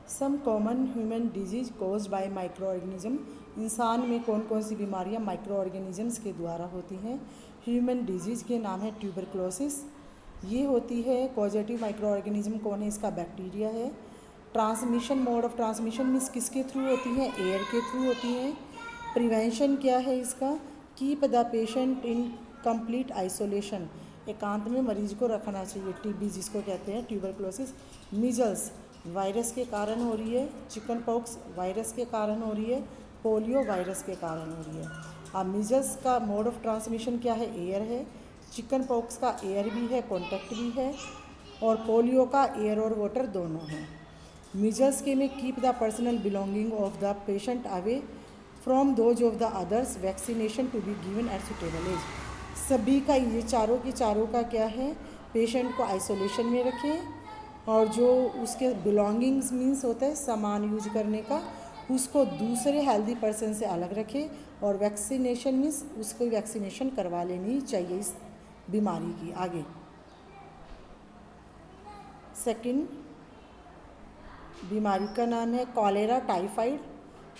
Some common human disease caused by micro organism. इंसान में कौन कौन सी बीमारियां माइक्रो ऑर्गेनिजम्स के द्वारा होती हैं। ह्यूमन डिजीज़ के नाम है ट्यूबरक्लोसिस, ये होती है कॉजेटिव माइक्रो ऑर्गेनिज्म कौन है, इसका बैक्टीरिया है। Transmission, mode of transmission means किसके थ्रू होती है, एयर के थ्रू होती है। प्रिवेंशन क्या है इसका, keep the patient in complete isolation, एकांत में मरीज को रखना चाहिए। टीबी जिसको कहते हैं ट्यूबरक्लोसिस। मीजल्स वायरस के कारण हो रही है, चिकन पॉक्स वायरस के कारण हो रही है, पोलियो वायरस के कारण हो रही है। अब मीजल्स का मोड ऑफ ट्रांसमिशन क्या है, एयर है। चिकन पॉक्स का एयर भी है, कॉन्टैक्ट भी है। और पोलियो का एयर और वाटर दोनों हैं। मीजल्स के में keep the personal belonging of the patient away from those of the others, vaccination to be given at suitable age. सभी का ये चारों की चारों का क्या है, पेशेंट को आइसोलेशन में रखें और जो उसके बिलोंगिंग्स मीन्स होता है सामान यूज करने का, उसको दूसरे हेल्दी पर्सन से अलग रखें। और वैक्सीनेशन मीन्स उसको वैक्सीनेशन करवा लेनी चाहिए इस बीमारी की। आगे सेकंड बीमारी का नाम है कॉलेरा टाइफाइड,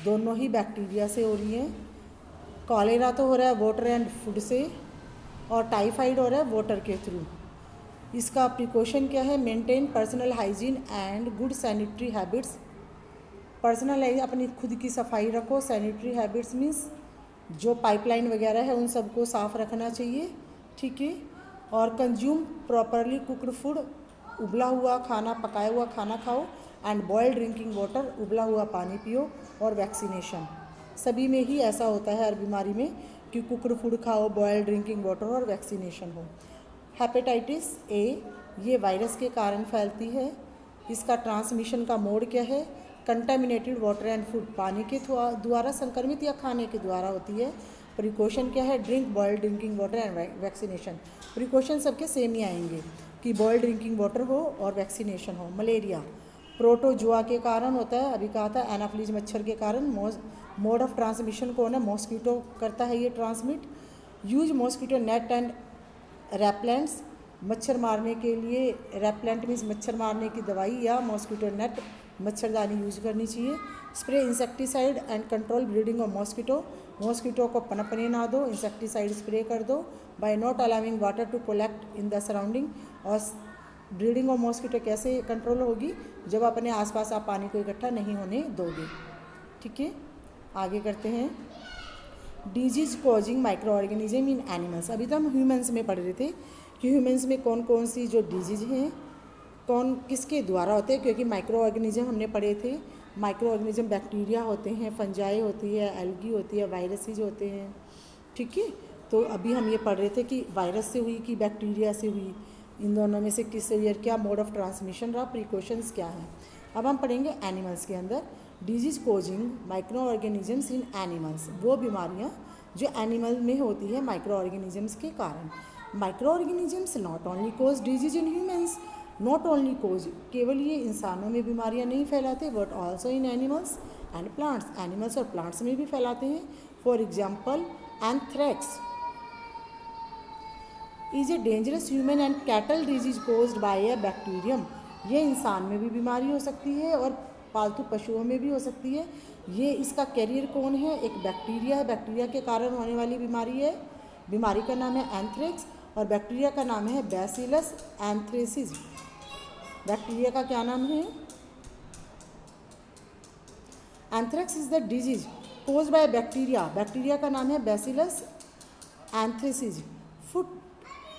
दोनों ही बैक्टीरिया से हो रही हैं। कॉलेरा तो हो रहा है वाटर एंड फूड से और टाइफाइड हो रहा है वाटर के थ्रू। इसका प्रिकॉशन क्या है, maintain personal hygiene and good sanitary habits. Personal अपनी खुद की सफाई रखो। सैनिटरी हैबिट्स मीन्स जो पाइपलाइन वगैरह है उन सबको साफ़ रखना चाहिए, ठीक है। और कंज्यूम प्रॉपरली कुकड फूड, उबला हुआ खाना, पकाया हुआ खाना खाओ। एंड बॉयल्ड ड्रिंकिंग वाटर, उबला हुआ पानी पियो। और वैक्सीनेशन, सभी में ही ऐसा होता है हर बीमारी में कि कुकड फूड खाओ, बॉयल्ड ड्रिंकिंग वाटर और वैक्सीनेशन हो। हेपेटाइटिस ए, ये वायरस के कारण फैलती है। इसका ट्रांसमिशन का मोड क्या है, कंटामिनेटेड वाटर एंड फूड, पानी के द्वारा संक्रमित या खाने के द्वारा होती है। प्रिकॉशन क्या है, drink boiled drinking water and vaccination. Precaution सबके सेम ही आएंगे कि बॉयल्ड ड्रिंकिंग वाटर हो और वैक्सीनेशन हो। मलेरिया प्रोटोजुआ के कारण होता है, अभी कहा था एनाफ्लीज मच्छर के कारण। मोड ऑफ ट्रांसमिशन कौन है, मॉस्किटो करता है ये transmit. Use mosquito net and repellents, मच्छर मारने के लिए रेपलेंट मीन्स मच्छर मारने की दवाई या मॉस्किटो नेट, मच्छरदानी यूज करनी चाहिए। Spray insecticide and control breeding of mosquito, mosquito को पनपने ना दो, इंसेक्टिसाइड स्प्रे कर दो। By not allowing water to collect in the surrounding. और ब्रीडिंग ऑफ मॉस्किटो कैसे कंट्रोल होगी, जब अपने आसपास आप पानी को इकट्ठा नहीं होने दोगे, ठीक है। आगे करते हैं disease causing micro organism in animals. अभी तो हम ह्यूमन्स में पढ़ रहे थे कि ह्यूमन्स में कौन कौन सी जो डिजीज हैं कौन किसके द्वारा होते हैं, क्योंकि माइक्रो ऑर्गेनिज्म हमने पढ़े थे। माइक्रो ऑर्गेनिज्म बैक्टीरिया होते हैं, फंजाई होती है, एल्गी होती है, वायरसेस होते हैं, ठीक है। तो अभी हम ये पढ़ रहे थे कि वायरस से हुई कि बैक्टीरिया से हुई, इन दोनों में से किससे हुई, क्या मोड ऑफ ट्रांसमिशन रहा, प्रिकॉशंस क्या हैं। अब हम पढ़ेंगे एनिमल्स के अंदर disease causing micro organisms in animals, वो बीमारियाँ जो एनिमल में होती है माइक्रो ऑर्गेनिजम्स के कारण। Micro organisms not only cause disease in humans, not only cause, केवल ये इंसानों में बीमारियाँ नहीं फैलाते but also in animals and plants, animals और प्लांट्स में भी फैलाते हैं। For example anthrax is a dangerous human and cattle disease caused by a bacterium, ये इंसान में भी बीमारी हो सकती है और पालतू पशुओं में भी हो सकती है। ये इसका कैरियर कौन है, एक बैक्टीरिया है, बैक्टीरिया के कारण होने वाली बीमारी है। बीमारी का नाम है एंथ्रेक्स और बैक्टीरिया का नाम है बैसिलस एंथ्रेसिस। बैक्टीरिया का क्या नाम है, anthrax is the disease caused by bacteria, bacteria का नाम है bacillus anthracis. Foot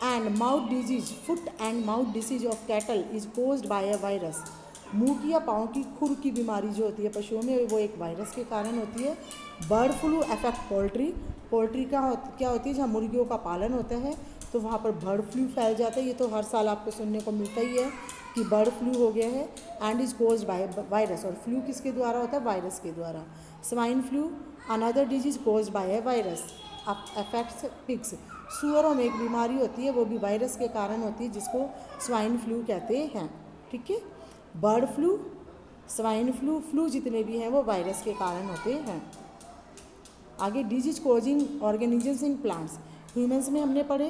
and mouth disease, foot and mouth disease of cattle is caused by a virus, मुंह की या पाँव की खुर की बीमारी जो होती है पशुओं में वो एक वायरस के कारण होती है। Bird flu affect poultry, poultry का क्या होती है, जहाँ मुर्गियों का पालन होता है तो वहाँ पर बर्ड फ्लू फैल जाता है। ये तो हर साल आपको सुनने को मिलता ही है कि बर्ड फ्लू हो गया है and is caused by virus, और फ्लू किसके द्वारा होता है, वायरस के द्वारा। Swine flu another disease caused by a virus affects pigs, सूअरों में एक बीमारी होती है वो भी वायरस के कारण होती है जिसको स्वाइन फ्लू कहते हैं, ठीक है। Bird flu, swine flu, flu जितने भी हैं वो वायरस के कारण होते हैं। आगे disease causing organisms in plants, humans में हमने पढ़े,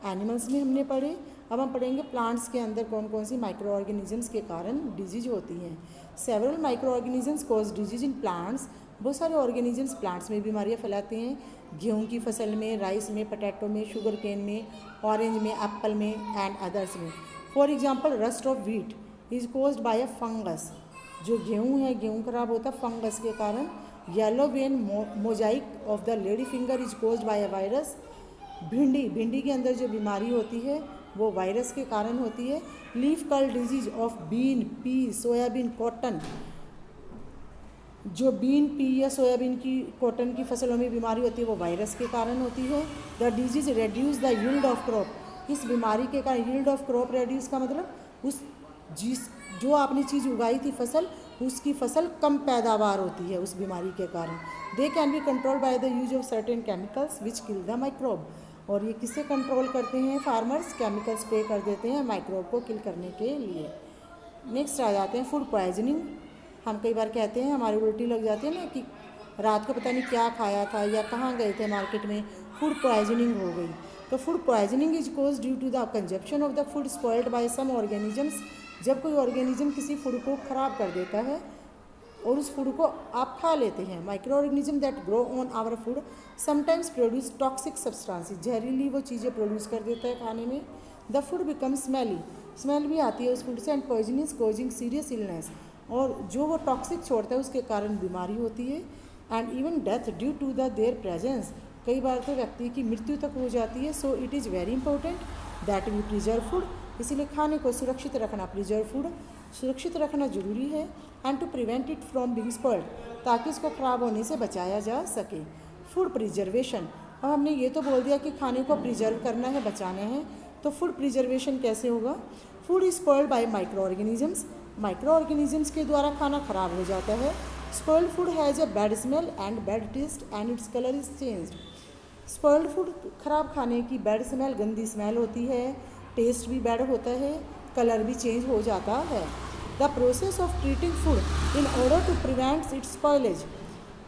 एनिमल्स में हमने पढ़े। अब हम पढ़ेंगे प्लांट्स के अंदर कौन कौन सी माइक्रो ऑर्गेनिजम्स के कारण डिजीज होती हैं। Several micro organisms cause disease in plants. बहुत सारे ऑर्गेनिजम्स प्लांट्स में बीमारियां फैलाते हैं। गेहूं की फसल में, राइस में, पोटैटो में, शुगर केन में, ऑरेंज में, एप्पल में एंड अदर्स में। For example rust of wheat is caused by a fungus. जो गेहूँ है, गेहूँ खराब होता है फंगस के कारण। Yellow vein Mosaic of the lady finger is caused by a virus. भिंडी के अंदर जो बीमारी होती है वो वायरस के कारण होती है। Leaf curl disease of bean, pea, soybean, cotton. जो बीन, पी या सोयाबीन की, कॉटन की फसलों में बीमारी होती है वो वायरस के कारण होती है। The disease reduce the yield of crop. इस बीमारी के कारण यील्ड ऑफ क्रॉप रेड्यूस का मतलब उस जो आपने चीज़ उगाई थी फसल, उसकी फसल कम पैदावार होती है उस बीमारी के कारण। They can be control by the use of certain chemicals which kill the microbe. और ये किससे कंट्रोल करते हैं फार्मर्स? केमिकल स्प्रे कर देते हैं माइक्रोब को किल करने के लिए। नेक्स्ट आ जाते हैं फूड पॉइजनिंग। हम कई बार कहते हैं हमारी उल्टी लग जाती है ना कि रात को पता नहीं क्या खाया था या कहाँ गए थे मार्केट में, फूड पॉइजनिंग हो गई। तो food poisoning is cause due to the consumption of the food spoiled by some organisms. जब कोई ऑर्गेनिज्म किसी फूड को ख़राब कर देता है और उस फूड को आप खा लेते हैं। Micro organism that grow on our food sometimes produce toxic substances. जहरीली वो चीज़ें प्रोड्यूस कर देता है खाने में। The food become smelly, smell भी आती है उस फूड से। And poisoning causing serious illness, और जो वो टॉक्सिक छोड़ता है उसके कारण बीमारी होती है। And even death due to the their presence, कई बार तो व्यक्ति की मृत्यु तक हो जाती है। So it is very important that we preserve food. इसीलिए खाने को सुरक्षित रखना, प्रिजर्व फूड सुरक्षित रखना जरूरी है। And to prevent it from being spoiled, ताकि इसको ख़राब होने से बचाया जा सके। फूड प्रिजर्वेशन, अब हमने ये तो बोल दिया कि खाने को प्रिजर्व करना है, बचाना है, तो फूड प्रिजर्वेशन कैसे होगा? Food is spoiled bye micro organisms. Micro organisms के द्वारा खाना खराब हो जाता है। Spoiled food has a bad smell and bad taste and its colour is changed. Spoiled food, खराब खाने की बैड स्मेल, गंदी स्मेल होती है, टेस्ट भी बैड होता है, कलर भी चेंज हो जाता है। The process of treating food in order to prevent its spoilage.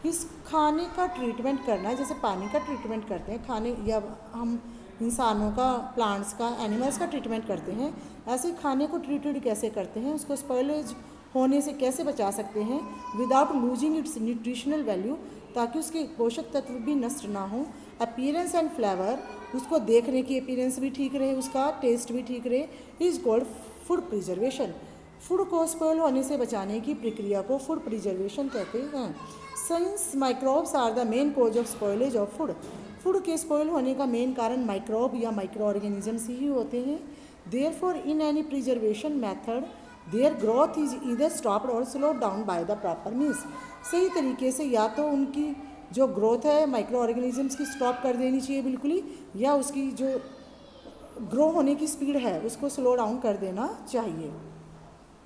इस खाने का ट्रीटमेंट करना, जैसे पानी का ट्रीटमेंट करते हैं खाने, या हम इंसानों का, प्लांट्स का, एनिमल्स का ट्रीटमेंट करते हैं, ऐसे खाने को ट्रीटेड कैसे करते हैं, उसको स्पॉइलेज होने से कैसे बचा सकते हैं without losing its nutritional value, ताकि उसके पोषक तत्व भी नष्ट ना हो। अपीयरेंस एंड फ्लेवर, उसको देखने की अपीयरेंस भी ठीक रहे, उसका टेस्ट भी ठीक रहे, is called food preservation. Food को स्पॉइल होने से बचाने की प्रक्रिया को फूड प्रिजर्वेशन कहते हैं। Since microbes are the main cause of spoilage of food. Food के स्पॉइल होने का मेन कारण माइक्रोब या माइक्रो ऑर्गेनिजम्स ही होते हैं। Therefore in any preservation method their growth is either stopped और slowed down by the proper means. सही तरीके से या तो उनकी जो ग्रोथ है माइक्रो ऑर्गेनिजम्स की स्टॉप कर देनी चाहिए बिल्कुल ही, या उसकी जो ग्रो होने की स्पीड है उसको स्लो डाउन कर देना चाहिए।